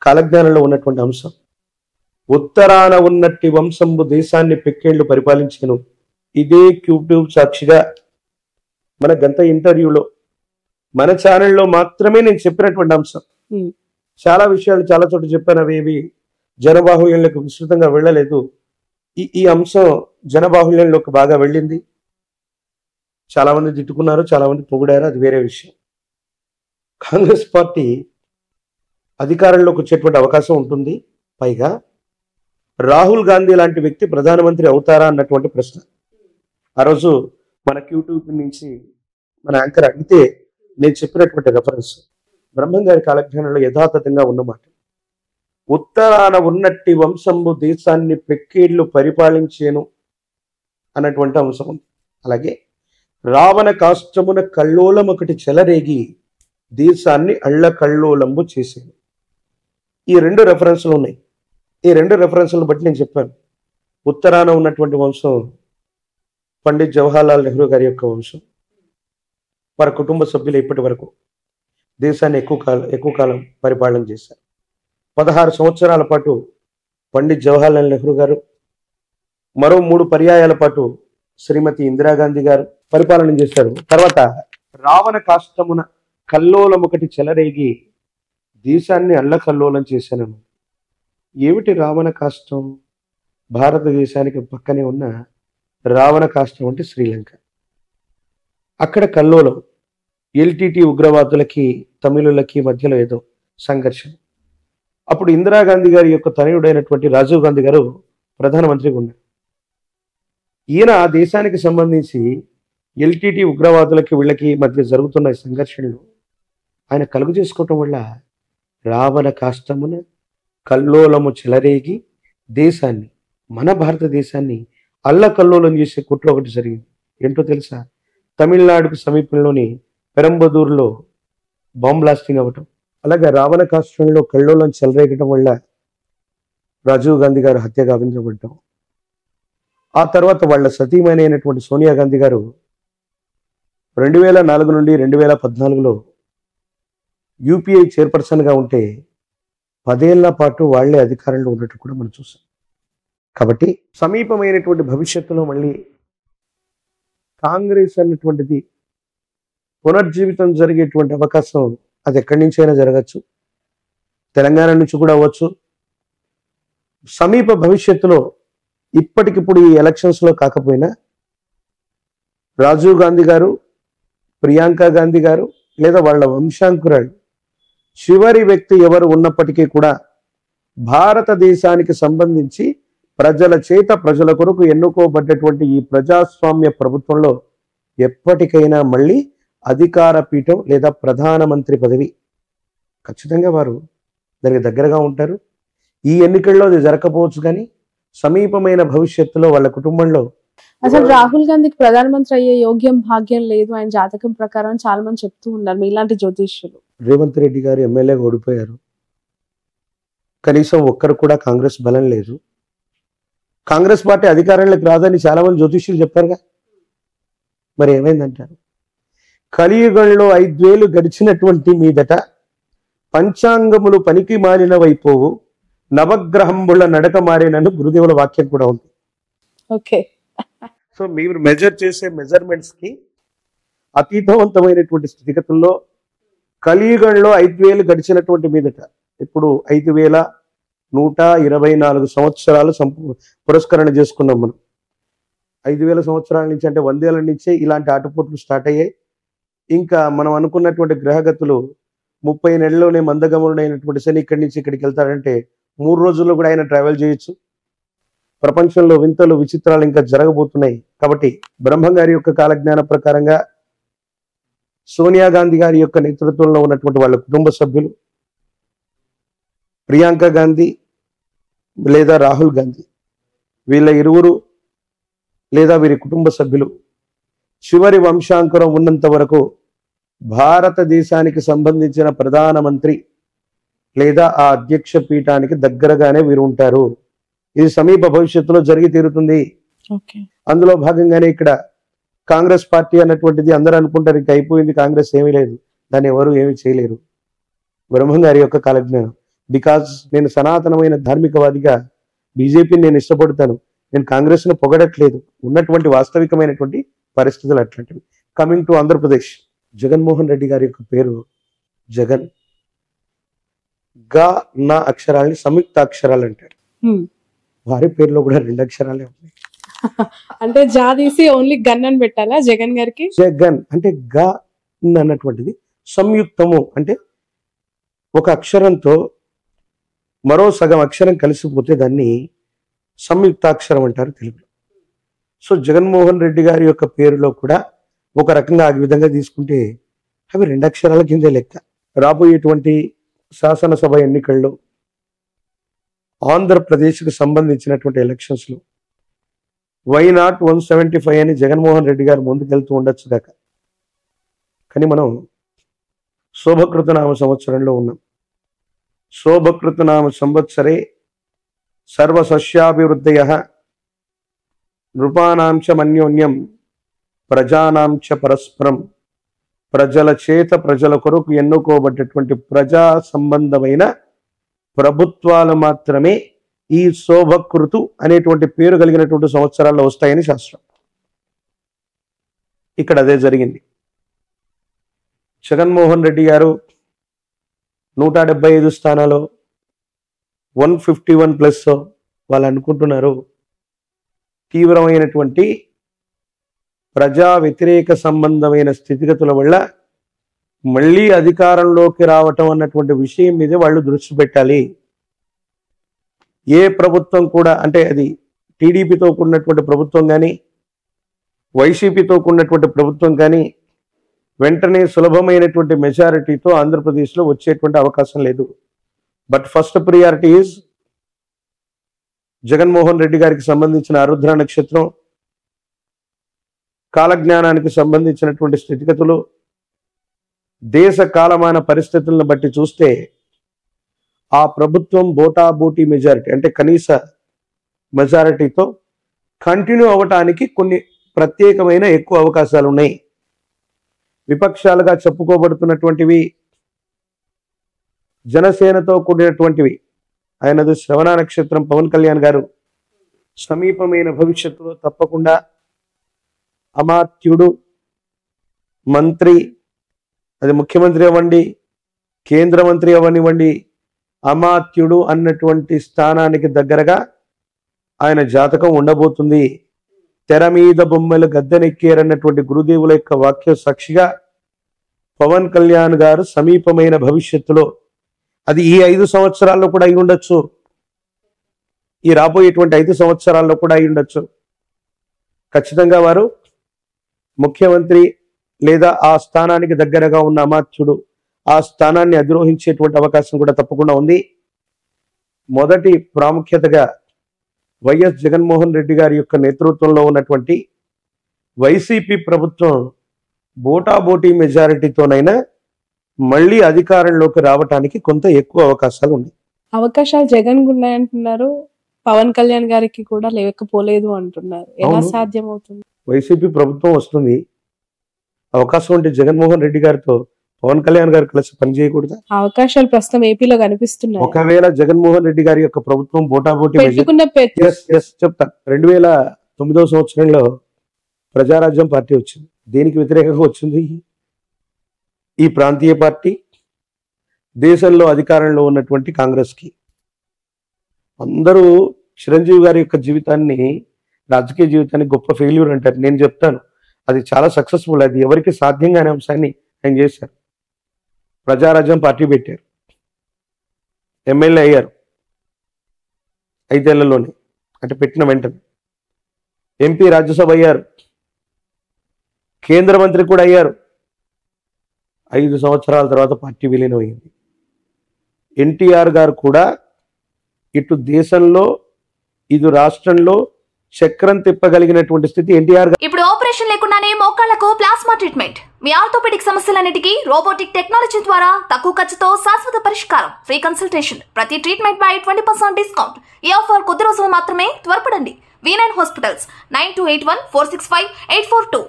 కాలజ్ఞానంలో ఉన్నటువంటి అంశం. ఉత్తరాన ఉన్నట్టి వంశంబు దేశాన్ని పెక్కేళ్లు పరిపాలించను. ఇదే యూట్యూబ్ సాక్షిగా మన గంట ఇంటర్వ్యూలో మన ఛానల్లో మాత్రమే నేను చెప్పినటువంటి అంశం. చాలా విషయాలు చాలా చోట చెప్పాను, అవేవి జనబాహుళ్యంలోకి విస్తృతంగా వెళ్ళలేదు. ఈ అంశం జనబాహుళ్యంలోకి బాగా వెళ్ళింది. చాలా మంది తిట్టుకున్నారు, చాలా మంది పొగిడారు, అది వేరే విషయం. కాంగ్రెస్ పార్టీ అధికారంలోకి వచ్చేటువంటి అవకాశం ఉంటుంది. పైగా రాహుల్ గాంధీ లాంటి వ్యక్తి ప్రధానమంత్రి అవుతారా అన్నటువంటి ప్రశ్న ఆ రోజు మన యూట్యూబ్ నుంచి మన యాంకర్ అడిగితే నేను చెప్పినటువంటి రెఫరెన్స్ బ్రహ్మం గారి కాలజ్ఞానంలో యథాతథంగా ఉన్నమాట. ఉత్తరాన ఉన్నట్టి వంశంబు దేశాన్ని పెక్కేళ్లు పరిపాలించేను అన్నటువంటి అంశం ఉంది. అలాగే రావణ కాష్టమున కల్లోలం ఒకటి చెలరేగి దేశాన్ని అళ్ళకల్లోలంబు చేసేను. ఈ రెండు రెఫరెన్స్లు ఉన్నాయి. ఈ రెండు రెఫరెన్స్లను బట్టి నేను చెప్పాను, ఉత్తరాన ఉన్నటువంటి వంశం పండిత్ జవహర్లాల్ నెహ్రూ గారి యొక్క వంశం. వారి కుటుంబ సభ్యులు ఇప్పటి వరకు దేశాన్ని ఎక్కువ కాలం పరిపాలన చేశారు. 16 సంవత్సరాల పాటు పండిత్ జవహర్లాల్ నెహ్రూ గారు, మరో 3 పర్యాయాల పాటు శ్రీమతి ఇందిరాగాంధీ గారు పరిపాలన చేశారు. తర్వాత రావణ కాష్టమున కల్లోలం ఒకటి చెలరేగి దేశాన్ని అల్లకల్లోలం చేశాను. ఏమిటి రావణ కాష్టం? భారతదేశానికి పక్కనే ఉన్న రావణ కాష్టం అంటే శ్రీలంక. అక్కడ కల్లోలం, ఎల్టీటీ ఉగ్రవాదులకి తమిళులకి మధ్యలో ఏదో సంఘర్షణ. అప్పుడు ఇందిరాగాంధీ గారి యొక్క తనయుడైనటువంటి రాజీవ్ గాంధీ గారు ప్రధానమంత్రిగా ఉన్నారు. ఈయన ఆ దేశానికి సంబంధించి ఎల్టీటీ ఉగ్రవాదులకి వీళ్ళకి మధ్య జరుగుతున్న సంఘర్షణలు ఆయన కలుగు చేసుకోవటం వల్ల రావణ కాష్టమున కల్లోలము చెలరేగి దేశాన్ని, మన భారతదేశాన్ని అల్లకల్లోలం చేసే కుట్ర ఒకటి జరిగింది. ఏంటో తెలుసా? తమిళనాడుకు సమీపంలోని పెరంబదూరులో బాంబ్ బ్లాస్టింగ్ అవ్వటం. అలాగే రావణ కాష్టంలో కల్లోలం చెలరేగటం వల్ల రాజీవ్ గాంధీ గారు హత్య గావించబడ్డం. ఆ తర్వాత వాళ్ళ సతీమణి అయినటువంటి సోనియా గాంధీ గారు 2004 నుండి 2014లో యూపీఐ చైర్పర్సన్గా ఉంటే 10 ఏళ్ల పాటు వాళ్లే అధికారంలో ఉన్నట్టు కూడా మనం చూసాం. కాబట్టి సమీపమైనటువంటి భవిష్యత్తులో మళ్ళీ కాంగ్రెస్ అన్నటువంటిది పునర్జీవితం జరిగేటువంటి అవకాశం అది ఎక్కడి నుంచైనా జరగచ్చు, తెలంగాణ నుంచి కూడా అవ్వచ్చు. సమీప భవిష్యత్తులో ఇప్పటికిప్పుడు ఈ ఎలక్షన్స్లో కాకపోయినా రాజీవ్ గాంధీ గారు, ప్రియాంక గాంధీ గారు లేదా వాళ్ళ వంశాంకురాలు చివరి వ్యక్తి ఎవరు ఉన్నప్పటికీ కూడా భారతదేశానికి సంబంధించి ప్రజల చేత ప్రజల కొరకు ఎన్నుకోబడ్డటువంటి ఈ ప్రజాస్వామ్య ప్రభుత్వంలో ఎప్పటికైనా మళ్ళీ అధికార పీఠం లేదా ప్రధానమంత్రి పదవి ఖచ్చితంగా వారు దానికి దగ్గరగా ఉంటారు. ఈ ఎన్నికల్లో అది జరగకపోవచ్చు, కానీ సమీపమైన భవిష్యత్తులో వాళ్ళ కుటుంబంలో అసలు రాహుల్ గాంధీకి ప్రధానమంత్రి అయ్యే యోగ్యం భాగ్యం లేదు ఆయన జాతకం ప్రకారం చాలా మంది చెప్తూ ఉన్నారు మీలాంటి జ్యోతిష్యులు. రేవంత్ రెడ్డి గారు ఎమ్మెల్యేగా ఓడిపోయారు. కనీసం ఒక్కరు కూడా కాంగ్రెస్ బలం లేదు. కాంగ్రెస్ పార్టీ అధికారంలోకి రాదని చాలా మంది జ్యోతిష్యులు చెప్పారుగా, మరి ఏమైందంటారు? కలియుగంలో 5 ఏళ్లు గడిచినటువంటి మీదట పంచాంగములు పనికి మారిన వైపోవు, నవగ్రహంబుల నడక మారినను గురుదేవుల వాక్యం కూడా ఉంది. ఓకే, సో మీరు మెజర్ చేసే మెజర్మెంట్స్ కి అతీతవంతమైనటువంటి స్థితిగతుల్లో కలియుగంలో 5 ఏళ్లు గడిచినటువంటి మీదట ఇప్పుడు 5124 సంవత్సరాలు పురస్కరణ చేసుకున్నాం మనం. 5000 సంవత్సరాల నుంచి అంటే 100 ఏళ్ల నుంచే ఇలాంటి ఆటపోట్లు స్టార్ట్ అయ్యాయి. ఇంకా మనం అనుకున్నటువంటి గ్రహగతులు 30 నెలల్లోనే మందగమనుడైనటువంటి శని ఇక్కడి నుంచి ఇక్కడికి వెళ్తాడంటే 3 రోజుల్లో కూడా ఆయన ట్రావెల్ చేయొచ్చు. ప్రపంచంలో వింతలు విచిత్రాలు ఇంకా జరగబోతున్నాయి. కాబట్టి బ్రహ్మం గారి యొక్క కాలజ్ఞాన ప్రకారంగా సోనియా గాంధీ గారి యొక్క నేతృత్వంలో ఉన్నటువంటి వాళ్ళ కుటుంబ సభ్యులు, ప్రియాంక గాంధీ లేదా రాహుల్ గాంధీ, వీళ్ళ ఇరువురు లేదా వీరి కుటుంబ సభ్యులు చివరి వంశాంకురం ఉన్నంత వరకు భారతదేశానికి సంబంధించిన ప్రధానమంత్రి లేదా ఆ అధ్యక్ష పీఠానికి దగ్గరగానే వీరు ఉంటారు. ఇది సమీప భవిష్యత్తులో జరిగి తీరుతుంది. అందులో భాగంగానే ఇక్కడ కాంగ్రెస్ పార్టీ అన్నటువంటిది అందరూ అనుకుంటారు ఇంకా అయిపోయింది, కాంగ్రెస్ ఏమీ లేదు, దాన్ని ఎవరు ఏమీ చేయలేరు. బ్రహ్మం గారి యొక్క కాలజ్ఞానం బికాజ్ నేను సనాతనమైన ధార్మికవాదిగా బీజేపీని నేను ఇష్టపడతాను, నేను కాంగ్రెస్ను పొగడట్లేదు, ఉన్నటువంటి వాస్తవికమైనటువంటి పరిస్థితులు అట్లాంటివి. కమింగ్ టు ఆంధ్రప్రదేశ్, జగన్మోహన్ రెడ్డి గారి యొక్క పేరు జగన్. గా నా అక్షరాలని సంయుక్త అక్షరాలు అంటారు. వారి పేరులో కూడా 2 అక్షరాలే ఉన్నాయి. అంటే జా తీసి ఓన్లీ గన్ అని పెట్టాలా జగన్ గారికి? జగన్ అంటే గా అన్నటువంటిది సంయుక్తము, అంటే ఒక అక్షరంతో మరో సగం అక్షరం కలిసిపోతే దాన్ని సంయుక్తాక్షరం అంటారు తెలుగులో. సో జగన్మోహన్ రెడ్డి గారి యొక్క పేరులో కూడా ఒక రకంగా ఆ విధంగా తీసుకుంటే అవి 2 అక్షరాల కిందే లెక్క. రాబోయేటువంటి శాసనసభ ఎన్నికల్లో ఆంధ్రప్రదేశ్కి సంబంధించినటువంటి ఎలక్షన్స్లో వై నాట్ 175 అని జగన్మోహన్ రెడ్డి గారు ముందుకెళ్తూ ఉండొచ్చు దాకా. కానీ మనం శోభకృతనామ సంవత్సరంలో ఉన్నాం. శోభకృతనామ సంవత్సరే సర్వసస్యాభివృద్ధయః నృపానాం చ మన్యోన్యం ప్రజానాం చ పరస్పరం. ప్రజల చేత ప్రజల కొరకు ఎన్నుకోబడ్డటువంటి ప్రజా సంబంధమైన ప్రభుత్వాలు మాత్రమే ఈ శోభకృతు అనేటువంటి పేరు కలిగినటువంటి సంవత్సరాల్లో వస్తాయని శాస్త్రం. ఇక్కడ అదే జరిగింది. జగన్మోహన్ రెడ్డి గారు 175 స్థానాలు 151+ వాళ్ళు అనుకుంటున్నారు. తీవ్రమైనటువంటి ప్రజా వ్యతిరేక సంబంధమైన స్థితిగతుల వల్ల మళ్ళీ అధికారంలోకి రావటం అన్నటువంటి విషయం మీదే వాళ్ళు దృష్టి పెట్టాలి. ఏ ప్రభుత్వం కూడా, అంటే అది టీడీపీతో కూడినటువంటి ప్రభుత్వం కానీ వైసీపీతో కూడినటువంటి ప్రభుత్వం కానీ వెంటనే సులభమైనటువంటి మెజారిటీతో ఆంధ్రప్రదేశ్లో వచ్చేటువంటి అవకాశం లేదు. But first priority is Jaganmohan Reddy గారికి సంబంధించిన ఆరుద్ర నక్షత్రం, కాలజ్ఞానానికి సంబంధించినటువంటి స్థితిగతులు, దేశ కాలమాన పరిస్థితులను బట్టి చూస్తే ఆ ప్రభుత్వం బోటాబోటీ మెజారిటీ, అంటే కనీస మెజారిటీతో కంటిన్యూ అవ్వటానికి కొన్ని ప్రత్యేకమైన ఎక్కువ అవకాశాలు ఉన్నాయి. విపక్షాలుగా చెప్పుకోబడుతున్నటువంటివి జనసేనతో కూడినటువంటివి. ఆయనది శ్రవణ నక్షత్రం. పవన్ కళ్యాణ్ గారు సమీపమైన భవిష్యత్తులో తప్పకుండా అమాత్యుడు, మంత్రి, అది ముఖ్యమంత్రి అవ్వండి, కేంద్ర మంత్రి అవ్వనివ్వండి, అమాత్యుడు అన్నటువంటి స్థానానికి దగ్గరగా ఆయన జాతకం ఉండబోతుంది. తెర మీద బొమ్మలు గద్దెనెక్కేరన్నటువంటి గురుదేవుల యొక్క వాక్య సాక్షిగా పవన్ కళ్యాణ్ గారు సమీపమైన భవిష్యత్తులో, అది ఈ 5 సంవత్సరాల్లో కూడా అయి ఉండొచ్చు, ఈ రాబోయేటువంటి 5 సంవత్సరాల్లో కూడా అయి ఉండొచ్చు, ఖచ్చితంగా వారు ముఖ్యమంత్రి లేదా ఆ స్థానానికి దగ్గరగా ఉన్న అమాత్యుడు ఆ స్థానాన్ని అధిరోహించేటువంటి అవకాశం కూడా తప్పకుండా ఉంది. మొదటి ప్రాముఖ్యతగా వైఎస్ జగన్మోహన్ రెడ్డి గారి యొక్క నేతృత్వంలో ఉన్నటువంటి వైసీపీ ప్రభుత్వం బోటాబోటీ మెజారిటీతోనైనా మళ్ళీ అధికారంలోకి రావటానికి కొంత ఎక్కువ అవకాశాలు ఉన్నాయి. అవకాశాలు జగన్ ఉన్నాయంటున్నారు, పవన్ కళ్యాణ్ గారికి కూడా లేకపోలేదు అంటున్నారు. ఎలా సాధ్యం అవుతుంది? వైసీపీ ప్రభుత్వం వస్తుంది, అవకాశం ఉంటే జగన్మోహన్ రెడ్డి గారితో పవన్ కళ్యాణ్ గారు కలిసి పనిచేయకూడదా? అవకాశాలు ప్రస్తుతం ఏపీలో కనిపిస్తున్నాయి. ఒకవేళ జగన్మోహన్ రెడ్డి గారి యొక్క ప్రభుత్వం బోటాబోటీ చెప్తాను. 2009 సంవత్సరంలో ప్రజారాజ్యం పార్టీ వచ్చింది. దేనికి వ్యతిరేకంగా వచ్చింది? ఈ ప్రాంతీయ పార్టీ దేశంలో అధికారంలో ఉన్నటువంటి కాంగ్రెస్ కి. అందరూ చిరంజీవి గారి యొక్క జీవితాన్ని, రాజకీయ జీవితాన్ని గొప్ప ఫెయిల్యూర్ అంటారు. నేను చెప్తాను అది చాలా సక్సెస్ఫుల్. అది ఎవరికి సాధ్యం కాని అంశాన్ని ఆయన చేశారు. ప్రజారాజ్యం పార్టీ పెట్టారు, ఎమ్మెల్యే అయ్యారు 5 ఏళ్లలోనే, అంటే పెట్టిన వెంటనే ఎంపీ, రాజ్యసభ అయ్యారు, కేంద్ర మంత్రి కూడా అయ్యారు. 5 సంవత్సరాల తర్వాత పార్టీ విలీనం అయింది. ఎన్టీఆర్ గారు కూడా ఇటు దేశంలో ఇటు రాష్ట్రంలో చక్రం తిప్పగలిగినటువంటి స్థితి ఎన్టీఆర్ గారు. ఇప్పుడు ఆపరేషన్ లేకుండానే మోకాళ్లకు ప్లాస్మా ట్రీట్మెంట్, మీ ఆర్థోపెడిక్ సమస్యలన్నిటికీ రోబోటిక్ టెక్నాలజీ ద్వారా తక్కువ ఖర్చుతో శాశ్వత పరిష్కారం, ఫ్రీ కన్సల్టేషన్, ప్రతి ట్రీట్మెంట్ పై 20% డిస్కౌంట్. ఈ ఆఫర్ కొద్ది రోజులు మాత్రమే, త్వరపడండి. V9 hospitals 9281465842.